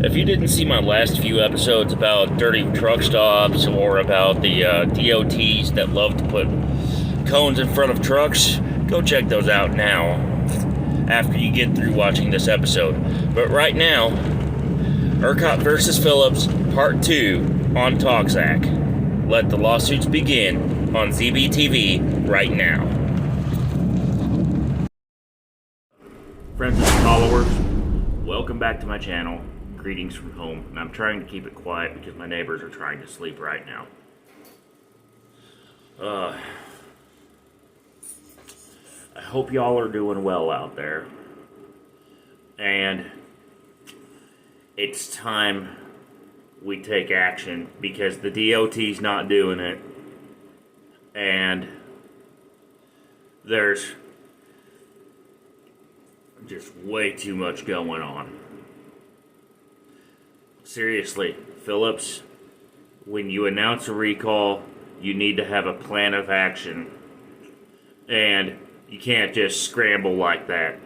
If you didn't see my last few episodes about dirty truck stops or about the DOTs that love to put cones in front of trucks, go check those out now after you get through watching this episode. But right now, ERCOT versus Phillips Part 2 on TalkZach. Let the lawsuits begin on ZBTV right now. Friends and followers, welcome back to my channel. Greetings from home. And I'm trying to keep it quiet because my neighbors are trying to sleep right now. I hope y'all are doing well out there. And it's time we take action because the DOT's not doing it. And there's just way too much going on. Seriously, Phillips, when you announce a recall, you need to have a plan of action. And you can't just scramble like that.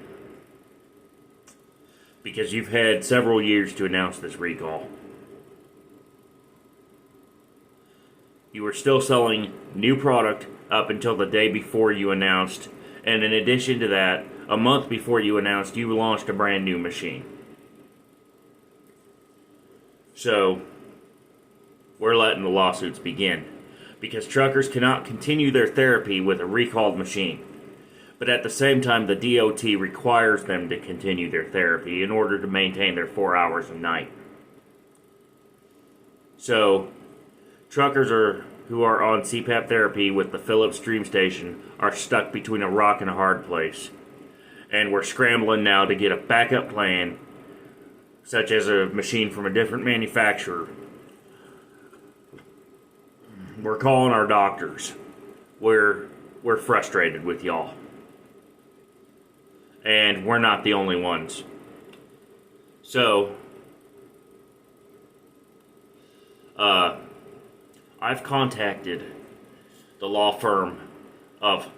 Because you've had several years to announce this recall. You were still selling new product up until the day before you announced. And in addition to that, a month before you announced, you launched a brand new machine. So, we're letting the lawsuits begin. Because truckers cannot continue their therapy with a recalled machine. But at the same time, the DOT requires them to continue their therapy in order to maintain their 4 hours a night. So, truckers who are on CPAP therapy with the Phillips Stream Station are stuck between a rock and a hard place. And we're scrambling now to get a backup plan, such as a machine from a different manufacturer. We're calling our doctors. We're frustrated with y'all. And we're not the only ones. So, I've contacted the law firm of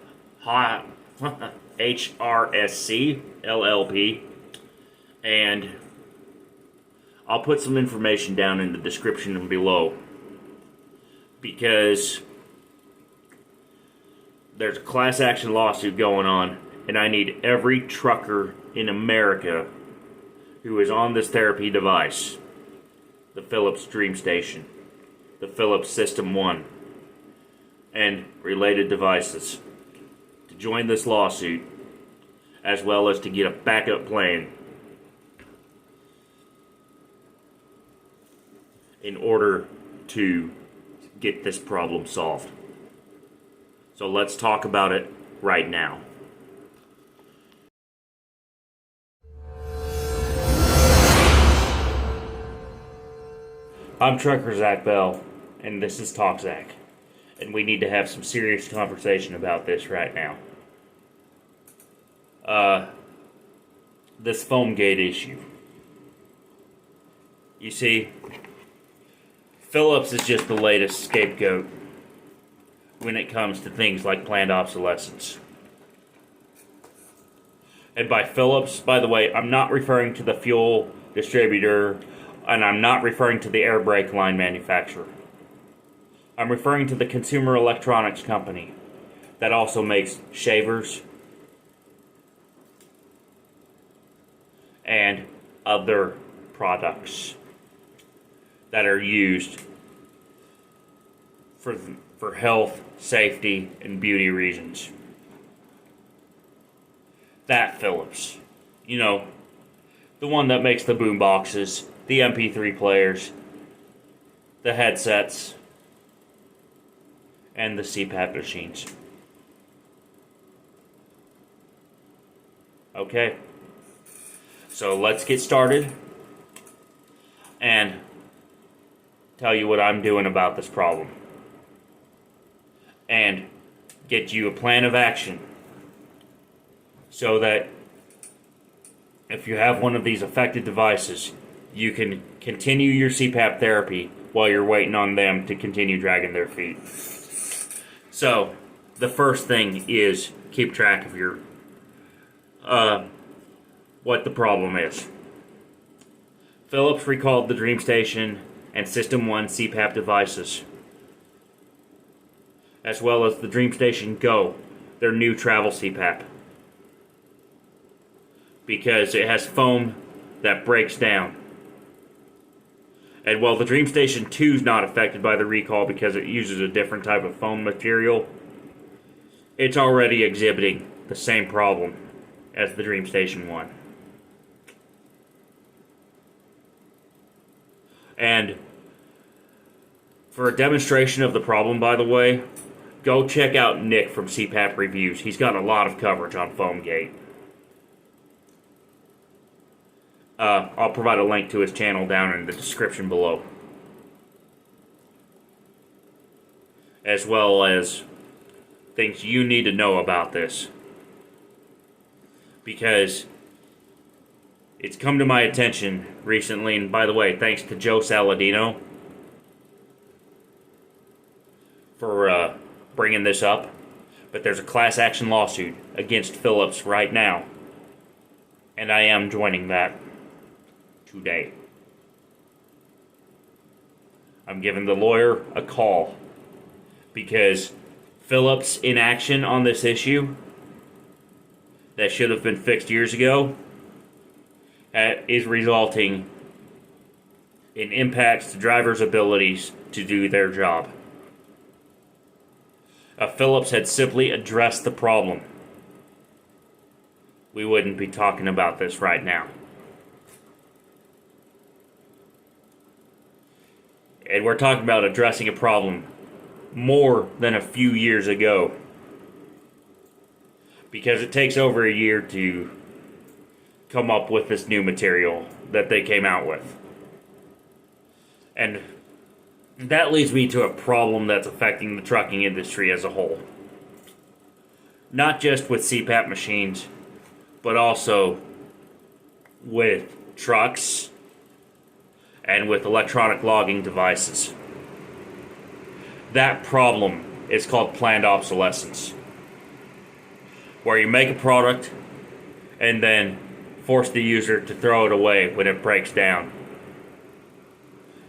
HRSC, LLP, and I'll put some information down in the description below, because there's a class action lawsuit going on, and I need every trucker in America who is on this therapy device, the Phillips Stream Station, the Phillips System 1, and related devices, to join this lawsuit, as well as to get a backup plan in order to get this problem solved. So let's talk about it right now. I'm Trucker Zach Bell, and this is TalkZach, and we need to have some serious conversation about this right now. This foam gate issue. You see, Phillips is just the latest scapegoat when it comes to things like planned obsolescence. And by Phillips, by the way, I'm not referring to the fuel distributor, and I'm not referring to the air brake line manufacturer. I'm referring to the consumer electronics company that also makes shavers and other products that are used for health, safety, and beauty reasons. That Phillips. You know, the one that makes the boom boxes, the MP3 players, the headsets, and the CPAP machines. Okay. So let's get started and tell you what I'm doing about this problem. And get you a plan of action so that if you have one of these affected devices, you can continue your CPAP therapy while you're waiting on them to continue dragging their feet. So, the first thing is keep track of your what the problem is. Phillips recalled the DreamStation and System 1 CPAP devices, as well as the DreamStation Go, their new travel CPAP, because it has foam that breaks down. And while the DreamStation 2 is not affected by the recall because it uses a different type of foam material, it's already exhibiting the same problem as the DreamStation 1. And for a demonstration of the problem, by the way, go check out Nick from CPAP Reviews. He's got a lot of coverage on Foamgate. I'll provide a link to his channel down in the description below, as well as things you need to know about this, because it's come to my attention recently. And by the way, thanks to Joe Saladino for bringing this up, but there's a class action lawsuit against Phillips right now, and I am joining that today. I'm giving the lawyer a call because Phillips' inaction on this issue that should have been fixed years ago is resulting in impacts to drivers' abilities to do their job. If Phillips had simply addressed the problem, we wouldn't be talking about this right now. And we're talking about addressing a problem more than a few years ago, because it takes over a year to come up with this new material that they came out with. And that leads me to a problem that's affecting the trucking industry as a whole. Not just with CPAP machines, but also with trucks and with electronic logging devices. That problem is called planned obsolescence, where you make a product and then force the user to throw it away when it breaks down.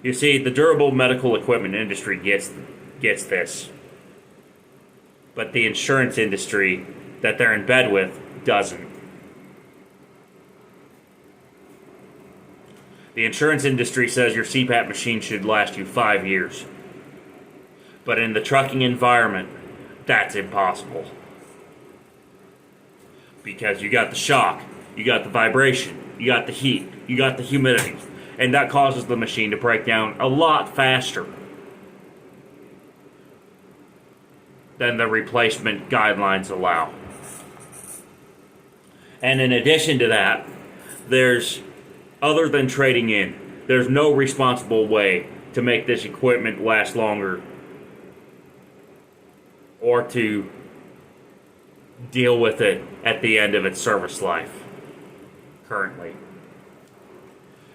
You see, the durable medical equipment industry gets this, but the insurance industry that they're in bed with doesn't. The insurance industry says your CPAP machine should last you 5 years. But in the trucking environment, that's impossible. Because you got the shock, you got the vibration, you got the heat, you got the humidity, and that causes the machine to break down a lot faster than the replacement guidelines allow. And in addition to that, other than trading in, there's no responsible way to make this equipment last longer or to deal with it at the end of its service life currently.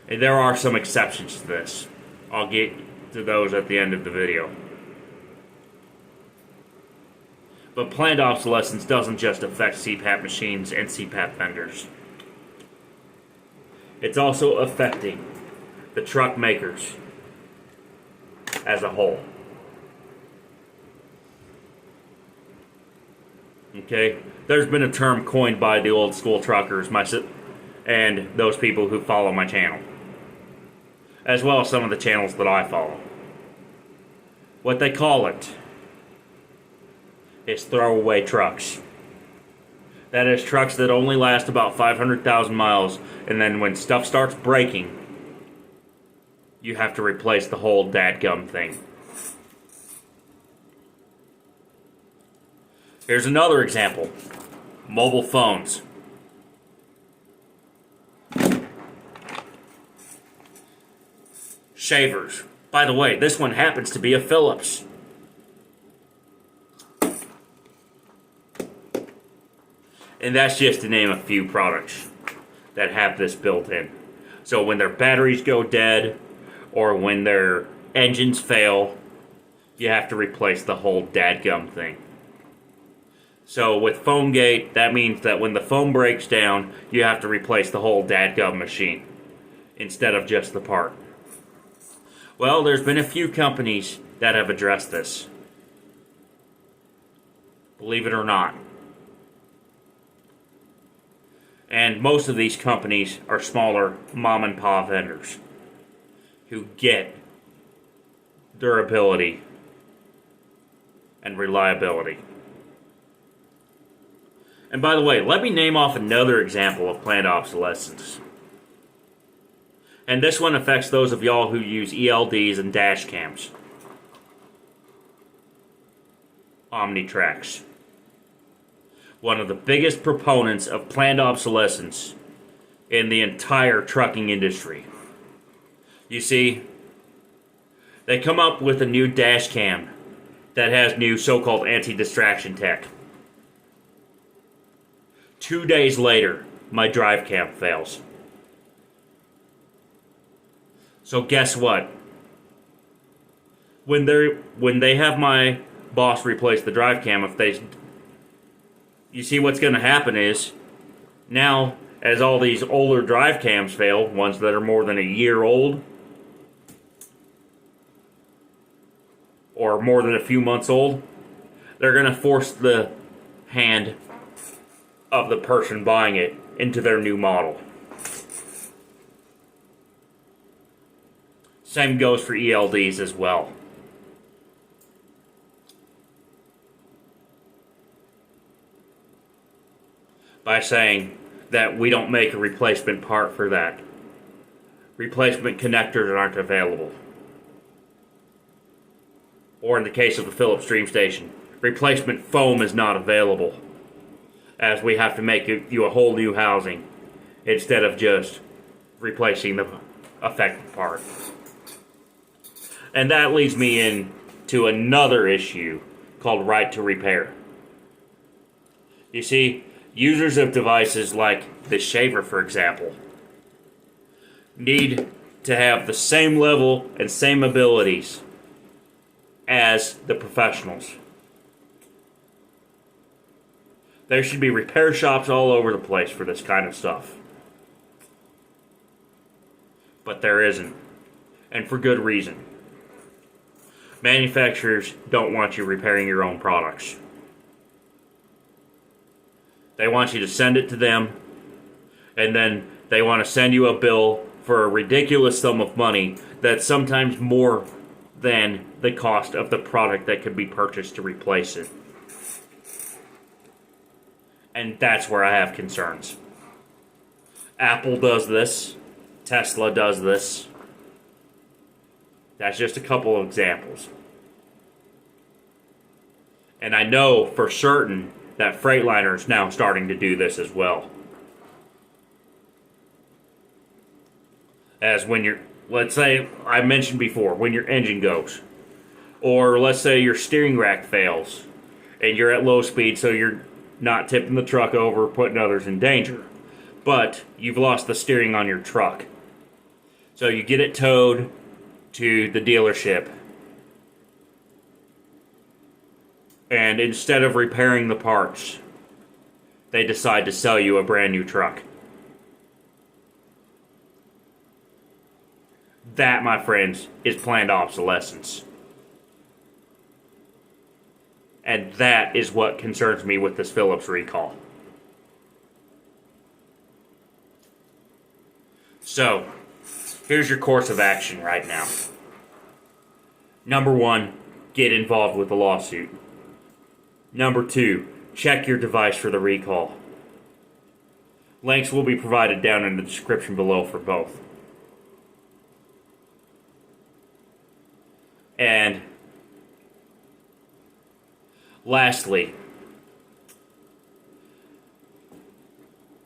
And there are some exceptions to this. I'll get to those at the end of the video. But planned obsolescence doesn't just affect CPAP machines and CPAP vendors. It's also affecting the truck makers as a whole. Okay? There's been a term coined by the old school truckers and those people who follow my channel, as well as some of the channels that I follow. What they call it is throwaway trucks. That is trucks that only last about 500,000 miles, and then when stuff starts breaking, you have to replace the whole dadgum thing. Here's another example. Mobile phones. Shavers. By the way, this one happens to be a Phillips. And that's just to name a few products that have this built in. So when their batteries go dead, or when their engines fail, you have to replace the whole dadgum thing. So with Foamgate, that means that when the foam breaks down, you have to replace the whole dadgum machine. instead of just the part? Well, there's been a few companies that have addressed this. Believe it or not. And most of these companies are smaller mom and pop vendors who get durability and reliability. And by the way, let me name off another example of planned obsolescence. And this one affects those of y'all who use ELDs and dash cams. Omnitrax. One of the biggest proponents of planned obsolescence in the entire trucking industry. You see, they come up with a new dash cam that has new so-called anti-distraction tech. 2 days later, my drive cam fails. So guess what? When they have my boss replace the drive cam, you see what's going to happen is, now as all these older drive cams fail, ones that are more than a year old, or more than a few months old, they're going to force the hand of the person buying it into their new model. Same goes for ELDs as well. By saying that we don't make a replacement part for that. Replacement connectors aren't available. Or in the case of the Phillips DreamStation, replacement foam is not available, as we have to make you a whole new housing instead of just replacing the affected part. And that leads me into another issue called right to repair. You see, users of devices like the shaver, for example, need to have the same level and same abilities as the professionals. There should be repair shops all over the place for this kind of stuff. But there isn't. And for good reason. Manufacturers don't want you repairing your own products. They want you to send it to them, and then they want to send you a bill for a ridiculous sum of money that's sometimes more than the cost of the product that could be purchased to replace it. And that's where I have concerns. Apple does this. Tesla does this. That's just a couple of examples. And I know for certain that Freightliner is now starting to do this as well. As when let's say, I mentioned before, when your engine goes. Or let's say your steering rack fails and you're at low speed, so you're not tipping the truck over, putting others in danger. But you've lost the steering on your truck. So you get it towed to the dealership. And instead of repairing the parts, they decide to sell you a brand new truck. That, my friends, is planned obsolescence. And that is what concerns me with this Phillips recall. So, here's your course of action right now. Number 1, get involved with the lawsuit. Number 2, check your device for the recall. Links will be provided down in the description below for both. And lastly,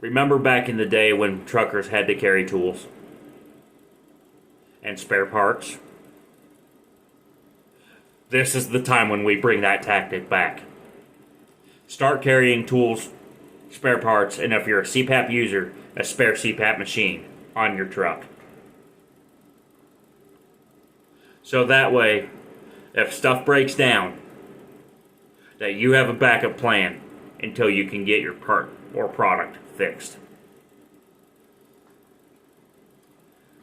remember back in the day when truckers had to carry tools and spare parts? This is the time when we bring that tactic back. Start carrying tools, spare parts, and if you're a CPAP user, a spare CPAP machine on your truck. So that way, if stuff breaks down, that you have a backup plan until you can get your part or product fixed.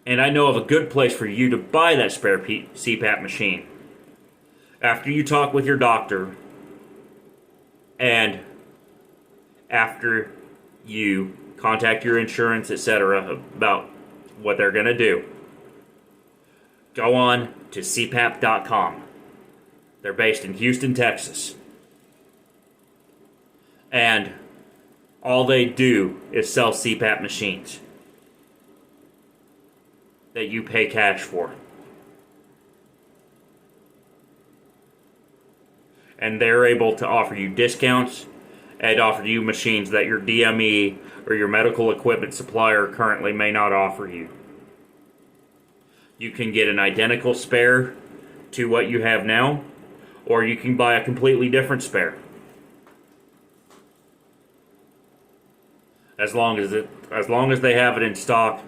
And I know of a good place for you to buy that spare CPAP machine. After you talk with your doctor, and after you contact your insurance, etc., about what they're going to do, go on to CPAP.com. They're based in Houston, Texas. And all they do is sell CPAP machines that you pay cash for. And they're able to offer you discounts and offer you machines that your DME or your medical equipment supplier currently may not offer you. You can get an identical spare to what you have now, or you can buy a completely different spare. As long as they have it in stock,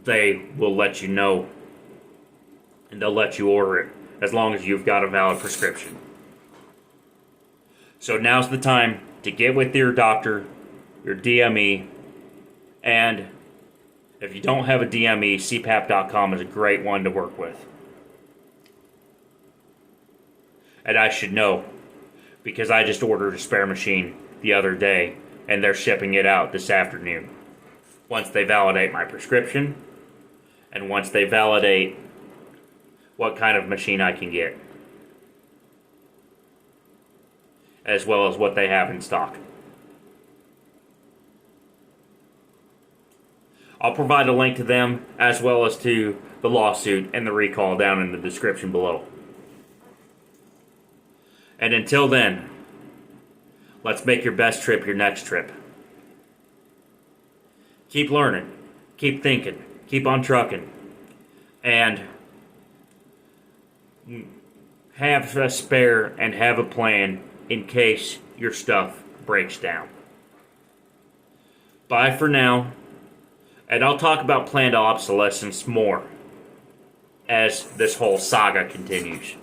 they will let you know, and they'll let you order it as long as you've got a valid prescription. So now's the time to get with your doctor, your DME, and if you don't have a DME, CPAP.com is a great one to work with. And I should know, because I just ordered a spare machine the other day, and they're shipping it out this afternoon. Once they validate my prescription, and once they validate what kind of machine I can get, as well as what they have in stock. I'll provide a link to them as well as to the lawsuit and the recall down in the description below. And until then, let's make your best trip your next trip. Keep learning, keep thinking, keep on trucking, and have a spare and have a plan in case your stuff breaks down. Bye for now, and I'll talk about planned obsolescence more as this whole saga continues.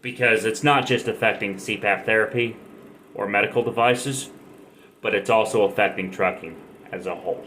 Because it's not just affecting CPAP therapy or medical devices, but it's also affecting trucking as a whole.